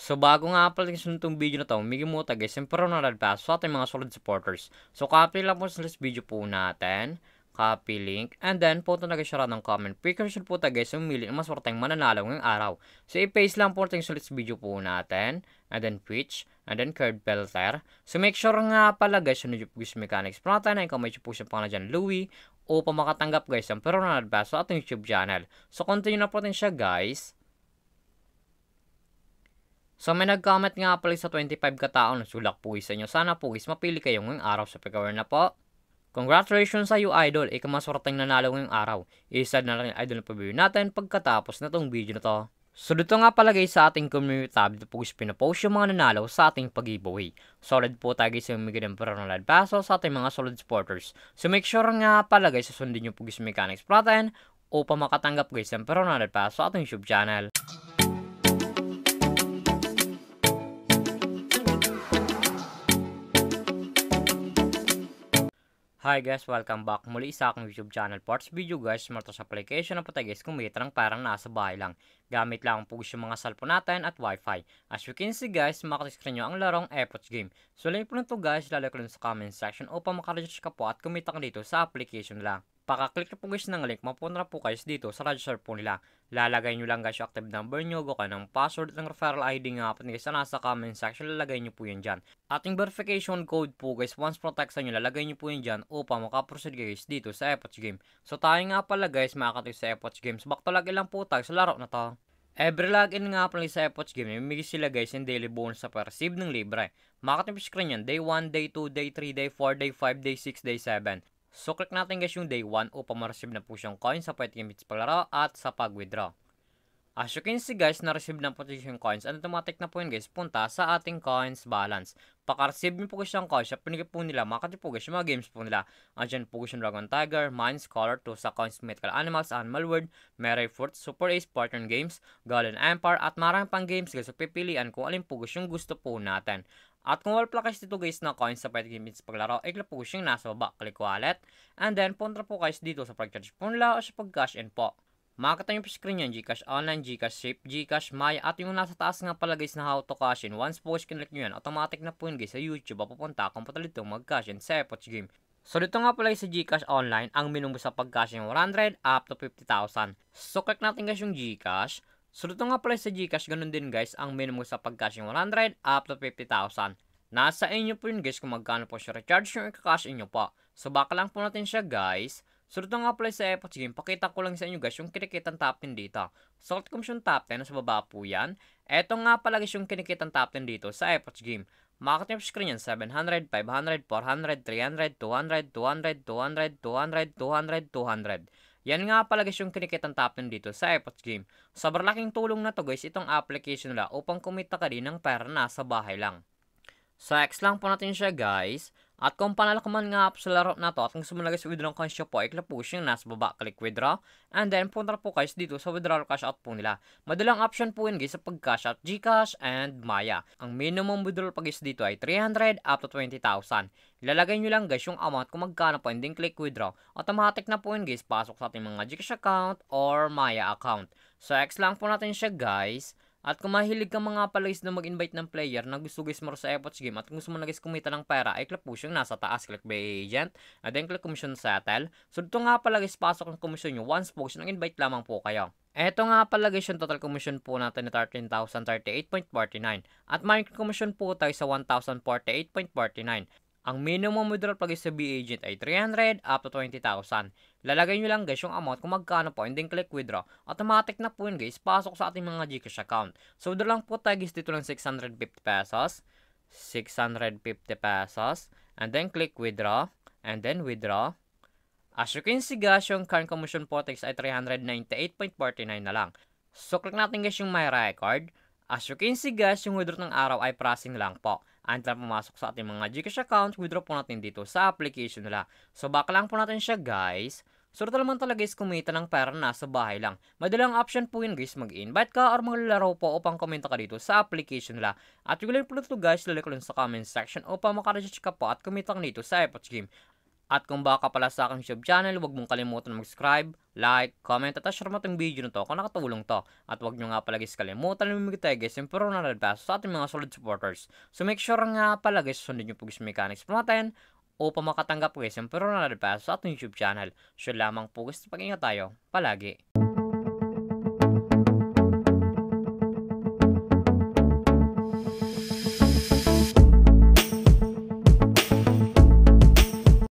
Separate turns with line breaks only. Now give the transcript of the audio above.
So bago nga pala itong video na to, humingi mo tayo guys, siyempre na pass sa ating mga solid supporters. So copy lang po sa video po natin, copy link, and then punta na guys siya ng comment. Precaution po tayo guys, umili ng mas maratang mananalo ngayong araw. So i-paste lang po natin sa video po natin, and then Twitch, and then Curd Belter. So make sure nga pala guys, yung YouTube Mechanics po natin, na ikaw may po siya pangalan dyan, Louie, upang makatanggap guys ang pero na pass sa ating YouTube channel. So continue na po natin siya guys. So may nag-comment nga pala sa 25 katao na sulak po sa inyo. Sana po guys mapili kayo ngayong araw sa pag-aware na po. Congratulations sa iyo idol, ikamaswarteng nanalo ngayong araw. Isa na lang yung idol na pabili natin pagkatapos na tong video na to. So dito nga pala guys sa ating community tab, dito po guys pinapost yung mga nanalo sa ating pag-giveaway. Solid po tayo guys yung migay ng personal paso sa ating mga solid supporters. So make sure nga pala guys susundin nyo po guys mechanics natin upang makatanggap guys ng personal paso sa ating YouTube channel. Hi guys, welcome back muli sa aking YouTube channel. Parts video guys, Martos application na po tayo guys kumita ng parang nasa bahay lang. Gamit lang po yung mga cellphone natin at wifi. As you can see guys, makakascreen nyo ang larong Epoch game. So link po nito guys, lalagay ko sa comment section upang makaregister ka po at kumita ka dito sa application nila. Paka-click po guys ng link, mapunta po guys dito sa register po nila. Lalagay nyo lang guys yung active number nyo, go ka ng password at ng referral ID nga po guys na nasa comment section, lalagay nyo po yan dyan. Ating verification code po guys, once protect sa nyo, lalagay nyo po yan dyan upang makaproceed guys dito sa Epoch game. So tayo nga pala guys, makakatayo sa Epoch games. Back to login lang po tayo sa laro na to. Every login nga pala sa Epoch game, may sila guys yung daily bonus sa per-receive ng libre. Makakatayo screen yan, day 1, day 2, day 3, day 4, day 5, day 6, day 7. So click natin guys yung day 1 upang ma-receive na po siyang coins sa pwede gamit sa paglaro at sa pag-withdraw. As you can see guys, na-receive na po yung coins and automatic na po yun guys, punta sa ating coins balance. Paka-receive nyo po guys yung coins, pinigay po nila, makati po guys yung mga games po nila. Andyan po guys yung Dragon Tiger, Mines, Color, to sa coins Mythical Animals, Animal World, Mary Fruit, Super Ace, Spartan Games, Golden Empire, at marami pang games guys. So pipilian kung alin po guys yung gusto po natin. At kung wala pala guys dito guys na coins sa pwede gamit sa paglaro, i-click po guys yung nasa baba, click wallet. And then punta po guys dito sa pag-charge po nila o sa pag-cash in po. Makikita nyo po screen yan, Gcash Online, Gcash Shape, Gcash Maya, at yung nasa taas nga pala guys na how to cash in. Once po click nyo yan, automatic na po yun guys sa YouTube, papupunta kung patuloy itong mag-cash in sa Epoch game. So dito nga pala sa Gcash Online, ang minimum sa pag-cash in 100 up to 50,000. So click natin guys yung Gcash. So dito nga pala sa Gcash, ganun din guys, ang minimum sa pag-cash in 100 up to 50,000. Nasa inyo po yun guys kung magkano po siya recharge yung i-cash in nyo po. So baka lang po natin siya guys. So dito nga pala sa Epoch game, pakita ko lang sa inyo guys yung kinikitang top 10 dito. So click ko yung top 10, nasa baba po yan. Eto nga pala guys yung kinikitang top 10 dito sa Epoch game. Makikita yung screen yan, 700, 500, 400, 300, 200, 200, 200, 200, 200, 200. Yan nga pala guys yung kinikitang top 10 dito sa Epoch game. Sobrang laking tulong na to guys itong application nila upang kumita ka din ng pera na sa bahay lang. So X lang po natin siya guys. At kung panalo ka man nga sa laro na to at kung sumunod sa withdraw cash po, i-click po siya nasa baba, click withdraw. And then punta po guys dito sa withdrawal cash out po nila. Madalang option po yun guys sa pag-cash out, Gcash and Maya. Ang minimum withdrawal pa guys dito ay 300 up to 20,000. Ilalagay nyo lang guys yung amount kung magkano po, and then click withdraw. Automatic na po yun guys, pasok sa ating mga Gcash account or Maya account. So X lang po natin siya guys. At kung mahilig ka mga pala na mag-invite ng player na gusto guys mo sa Epoch game at kung gusto mo na guys kumita ng pera, ay click po siyang nasa taas, click by agent, and then click commission settle. So dito nga pala guys, pasok ang commission nyo once po nang invite lamang po kayo. Eto nga pala guys yung total commission po natin na 13,038.49 at may commission po tayo sa 1,048.49. Ang minimum withdrawal pag sa B-Agent ay 300 up to 20,000. Lalagay nyo lang guys yung amount kung magkano po and then click withdraw. Automatic na po yun guys, pasok sa ating mga Gcash account. So doon lang po tayo guys dito lang 650 pesos. 650 pesos. And then click withdraw. And then withdraw. As you can see guys, yung current commission po tayo ay 398.49 na lang. So click natin guys yung my record. As you can see guys, yung withdraw ng araw ay processing lang po. Antara pumasok sa ating mga Gcash account, withdraw po natin dito sa application nila. So baka lang po natin siya guys. So ito naman talaga guys, kumita ng pera na sa bahay lang. Madalang option po yun guys, mag-invite ka or maglalaro po upang komenta ka dito sa application nila. At yung link po ito guys, lalagay ko lang sa comment section upang makaregister ka po at kumita ka dito sa Epoch game. At kung baka pala sa aking YouTube channel, huwag mong kalimutan mag-subscribe, like, comment at share mo itong video na to kung nakatulong to. At huwag nyo nga pala guys kalimutan na lumimig tayo guys yung pero nalabas sa ating mga solid supporters. So make sure nga pala guys sundin nyo po guys mechanics po natin upang makatanggap guys yung pero nalabas sa ating YouTube channel. So lamang po guys pag-ingat tayo palagi.